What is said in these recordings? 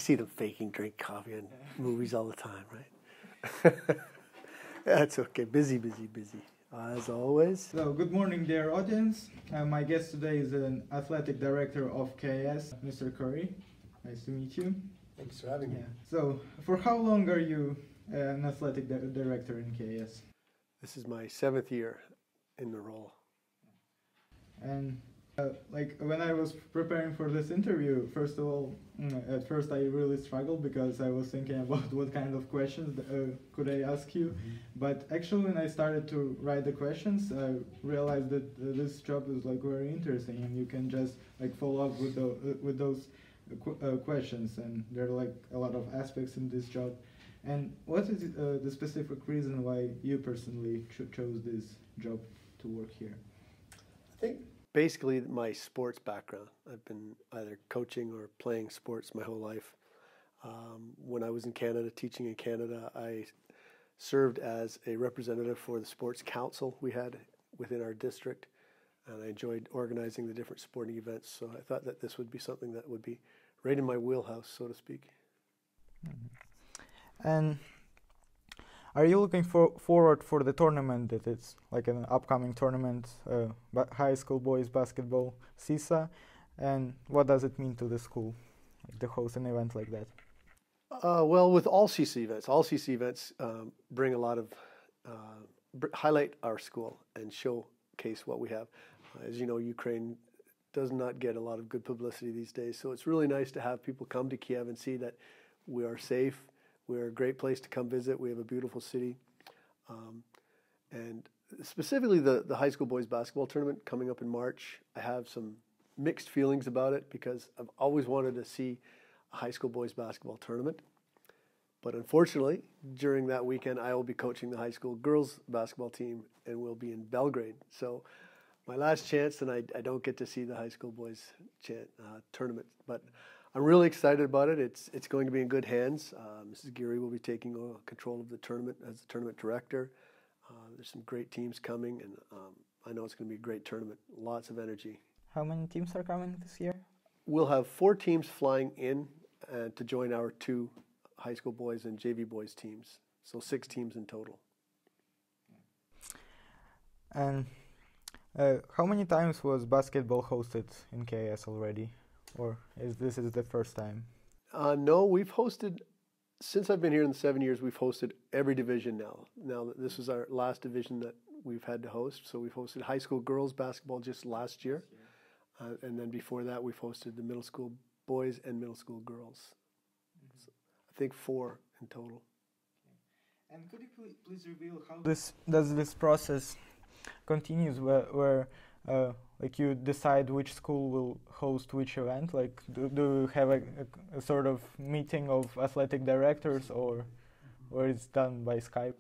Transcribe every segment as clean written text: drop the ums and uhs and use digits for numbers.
see them faking drink coffee in movies all the time, right? That's okay. Busy, as always. So, good morning, dear audience. My guest today is an athletic director of KS, Mr. Curry. Nice to meet you. Thanks for having me. So, for how long are you an athletic director in KS? This is my 7th year in the role. And like when I was preparing for this interview, first of all, at first I really struggled because I was thinking about what kind of questions could I ask you. But actually, when I started to write the questions, I realized that this job is like very interesting, and you can just like follow up with those questions, and there are like a lot of aspects in this job. And what is the specific reason why you personally chose this job to work here? I think basically my sports background. I've been either coaching or playing sports my whole life. When I was in Canada, teaching in Canada, I served as a representative for the sports council we had within our district, and I enjoyed organizing the different sporting events. So I thought that this would be something that would be right in my wheelhouse, so to speak. And are you looking forward for the tournament that it's like an upcoming tournament, high school boys basketball, CEESA, and what does it mean to the school, like to host an event like that? Well, with all CEESA events bring a lot of, highlight our school and showcase what we have. As you know, Ukraine does not get a lot of good publicity these days, so it's really nice to have people come to Kiev and see that we are safe. We're a great place to come visit. We have a beautiful city. And specifically the high school boys basketball tournament coming up in March, I have some mixed feelings about it because I've always wanted to see a high school boys basketball tournament. But unfortunately, during that weekend, I will be coaching the high school girls basketball team and we'll be in Belgrade. So my last chance, and I don't get to see the high school boys tournament. But I'm really excited about it. It's going to be in good hands. Mrs. Geary will be taking control of the tournament as the tournament director. There's some great teams coming, and I know it's going to be a great tournament. Lots of energy. How many teams are coming this year? We'll have 4 teams flying in to join our 2 high school boys and JV boys teams. So 6 teams in total. And how many times was basketball hosted in KS already? Or is this the first time? No, we've hosted, since I've been here in the 7 years, we've hosted every division now. Now, this is our last division that we've had to host. So we've hosted high school girls basketball just last year. And then before that, we've hosted the middle school boys and middle school girls. So I think 4 in total. And could you please reveal how this process continues where like you decide which school will host which event? Like do you have a sort of meeting of athletic directors or it's done by Skype?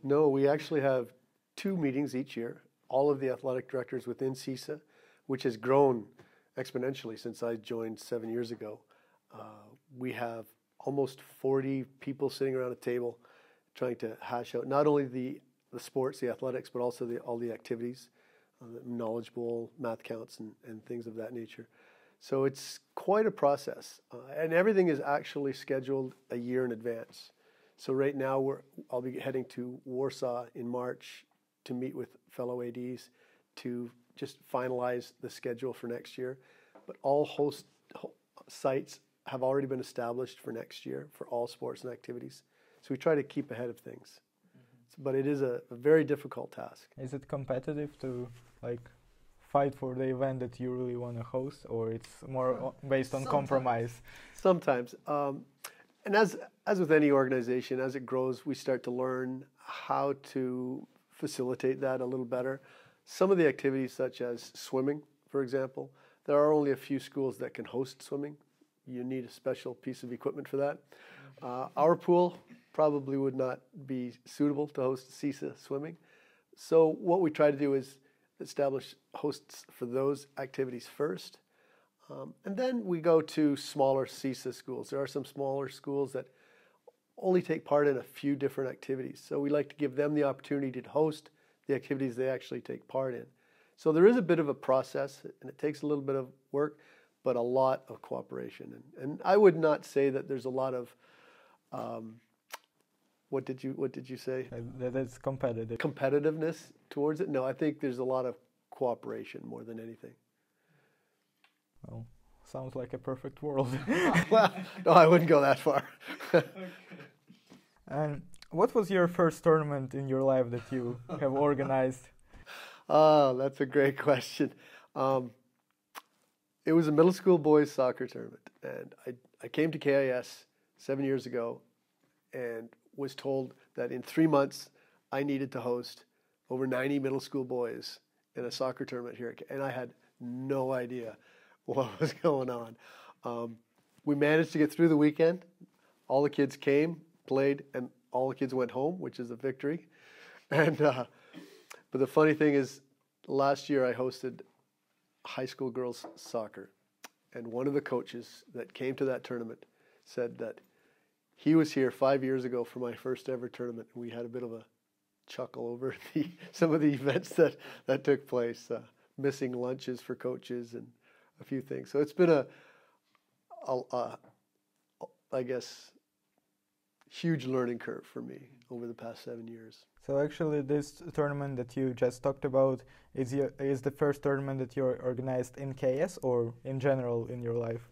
No, we actually have 2 meetings each year. All of the athletic directors within CEESA, which has grown exponentially since I joined 7 years ago. We have almost 40 people sitting around a table trying to hash out not only the sports, the athletics, but also all the activities. The Knowledge Bowl, math counts, and things of that nature. So it's quite a process. And everything is actually scheduled a year in advance. So right now I'll be heading to Warsaw in March to meet with fellow ADs to just finalize the schedule for next year. But all host sites have already been established for next year for all sports and activities. So we try to keep ahead of things. But it is a very difficult task. Is it competitive to like fight for the event that you really want to host, or it's more based on compromise? Sometimes. And as with any organization, as it grows, we start to learn how to facilitate that a little better. Some of the activities such as swimming, for example, there are only a few schools that can host swimming. You need a special piece of equipment for that. Our pool probably would not be suitable to host CEESA swimming. So what we try to do is establish hosts for those activities first. And then we go to smaller CEESA schools. There are some smaller schools that only take part in a few different activities. So we like to give them the opportunity to host the activities they actually take part in. So there is a bit of a process, and it takes a little bit of work, but a lot of cooperation. And I would not say that there's a lot of, what did you say? That it's competitive. Competitiveness towards it? No, I think there's a lot of cooperation more than anything. Well, sounds like a perfect world. Well, no, I wouldn't go that far. Okay. And what was your first tournament in your life that you have organized? Oh, that's a great question. It was a middle school boys soccer tournament, and I came to KIS 7 years ago and was told that in 3 months I needed to host over 90 middle school boys in a soccer tournament here, and I had no idea what was going on. We managed to get through the weekend. All the kids came, played, and all the kids went home, which is a victory. And but the funny thing is, last year I hosted high school girls soccer, and one of the coaches that came to that tournament said that he was here 5 years ago for my first ever tournament. We had a bit of a chuckle over some of the events that took place, missing lunches for coaches and a few things. So it's been I guess, huge learning curve for me over the past 7 years. So actually this tournament that you just talked about is the first tournament that you organized in KS or in general in your life?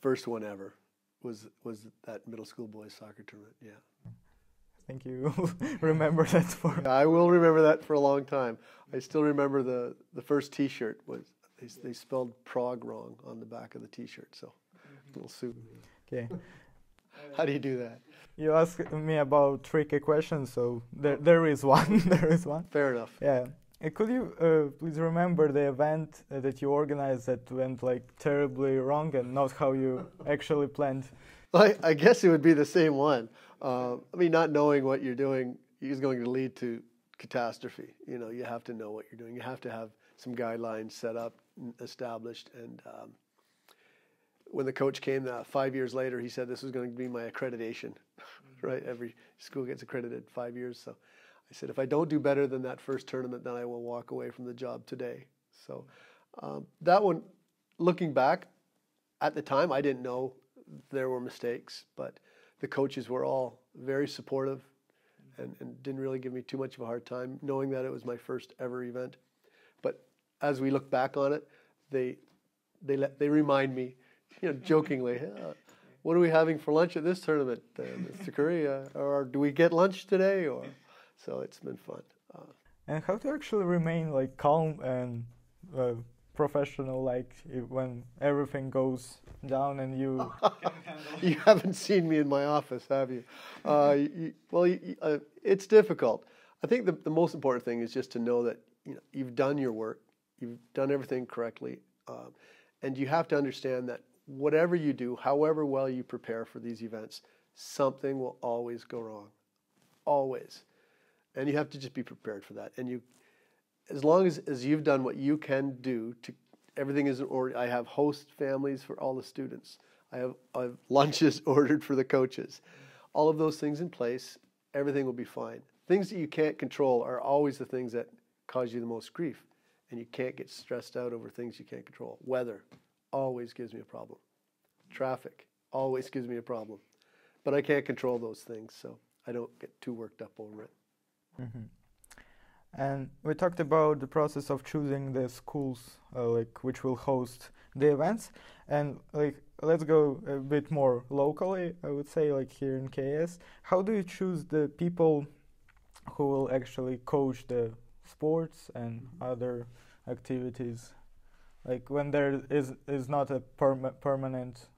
First one ever was that middle school boys soccer tournament, yeah. I think you remember that for... I will remember that for a long time. I still remember the first T-shirt was, they spelled Prague wrong on the back of the T-shirt, so a little suit. Okay. How do you do that? You asked me about tricky questions, so there is one. There is one. Fair enough. Yeah. Could you please remember the event that you organized that went like terribly wrong and not how you actually planned? I guess it would be the same one. I mean, not knowing what you're doing is going to lead to catastrophe. You know, you have to know what you're doing. You have to have some guidelines set up, established, and when the coach came 5 years later, he said this was going to be my accreditation, right? Every school gets accredited 5 years. So I said, if I don't do better than that first tournament, then I will walk away from the job today. So that one, looking back, at the time, I didn't know there were mistakes, but the coaches were all very supportive and didn't really give me too much of a hard time, knowing that it was my first ever event. But as we look back on it, they remind me, you know, jokingly, what are we having for lunch at this tournament, Mr. Curry? Or do we get lunch today? Or so it's been fun. And how to actually remain like calm and professional, like when everything goes down and you... You haven't seen me in my office, have you? It's difficult. I think the most important thing is just to know that you've done your work, you've done everything correctly, and you have to understand that whatever you do, however well you prepare for these events, something will always go wrong, always, and you have to just be prepared for that. And as long as you've done what you can do to, everything is ordered. I have host families for all the students. I have lunches ordered for the coaches. All of those things in place, everything will be fine. Things that you can't control are always the things that cause you the most grief, and you can't get stressed out over things you can't control. Weather always gives me a problem. Traffic always gives me a problem. But I can't control those things, so I don't get too worked up over it. Mm-hmm. And we talked about the process of choosing the schools which will host the events, and let's go a bit more locally, I would say, like here in KS. How do you choose the people who will actually coach the sports and other activities? Like when there is not a permanent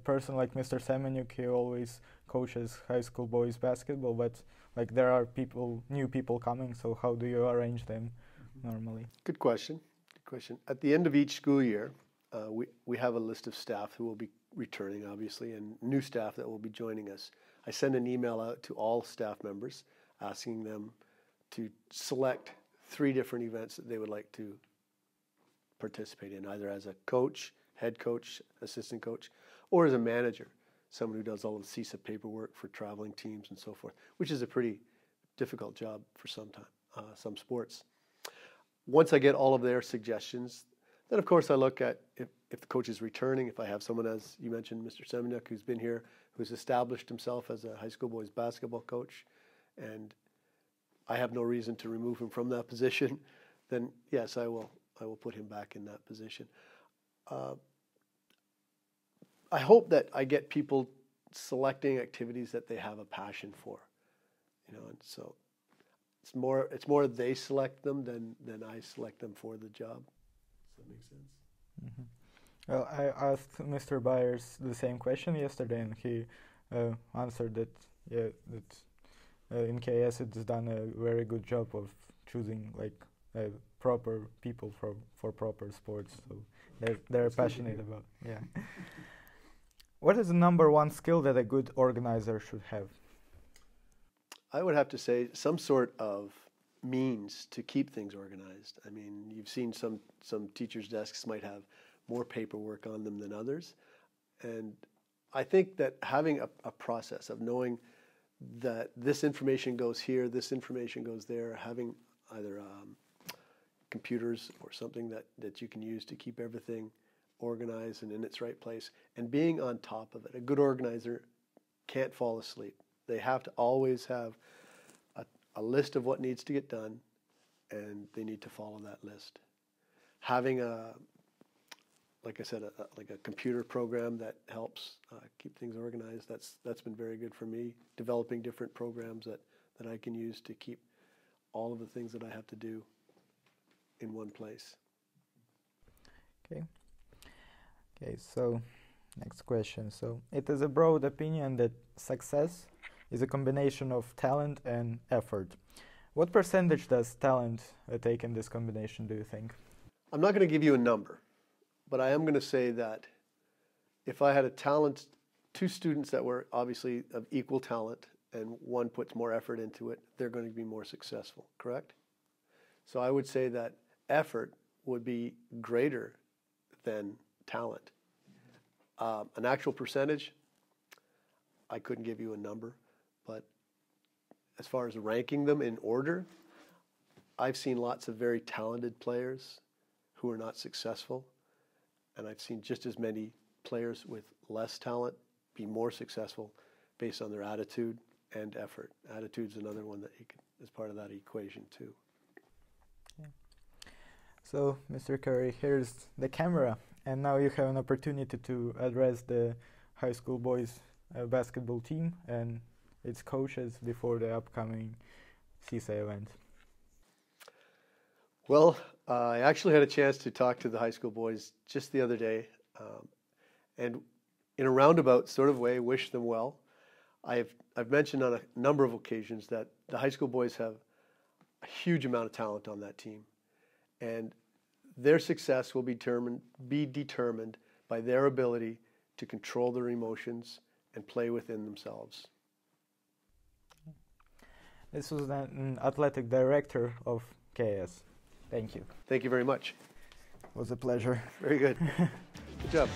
person like Mr. Semenyuk, he always coaches high school boys basketball, but there are new people coming, so how do you arrange them normally? Good question. At the end of each school year, we have a list of staff who will be returning, obviously, and new staff that will be joining us. I send an email out to all staff members asking them to select 3 different events that they would like to participate in, either as a coach, head coach, assistant coach, or as a manager, someone who does all of the CEESA paperwork for traveling teams and so forth, which is a pretty difficult job for some sports. Once I get all of their suggestions, Then, of course, I look at if the coach is returning, if I have someone, as you mentioned, Mr. Semeniuk, who's been here, who's established himself as a high school boys basketball coach, and I have no reason to remove him from that position, then yes, I will put him back in that position. I hope that I get people selecting activities that they have a passion for, and so it's more they select them than I select them for the job. Does that make sense? Mm-hmm. Well, I asked Mr. Byers the same question yesterday, and he answered that in KS it's done a very good job of choosing proper people for proper sports. So they're passionate about. Yeah. What is the number one skill that a good organizer should have? I would have to say some sort of means to keep things organized. I mean, you've seen some teachers' desks might have more paperwork on them than others. And I think that having a process of knowing that this information goes here, this information goes there, having either computers or something that you can use to keep everything organized and in its right place, and being on top of it. A good organizer can't fall asleep. They have to always have a list of what needs to get done, and they need to follow that list. Having like I said, like a computer program that helps keep things organized, that's been very good for me. Developing different programs that I can use to keep all of the things that I have to do in one place. Okay, so next question. So it is a broad opinion that success is a combination of talent and effort. What percentage does talent take in this combination, do you think? I'm not going to give you a number, but I am going to say that if I had two students that were obviously of equal talent and one puts more effort into it, they're going to be more successful, correct? So I would say that effort would be greater than talent. An actual percentage, I couldn't give you a number, but as far as ranking them in order, I've seen lots of very talented players who are not successful, and I've seen just as many players with less talent be more successful based on their attitude and effort. Attitude's another one that is part of that equation too. Yeah. So, Mr. Curry, here's the camera, and now you have an opportunity to address the high school boys basketball team and its coaches before the upcoming CEESA event. Well, I actually had a chance to talk to the high school boys just the other day, and in a roundabout sort of way, wish them well. I've mentioned on a number of occasions that the high school boys have a huge amount of talent on that team, and their success will be determined by their ability to control their emotions and play within themselves. This was an athletic director of KS. Thank you. Thank you very much. It was a pleasure. Very good. Good job.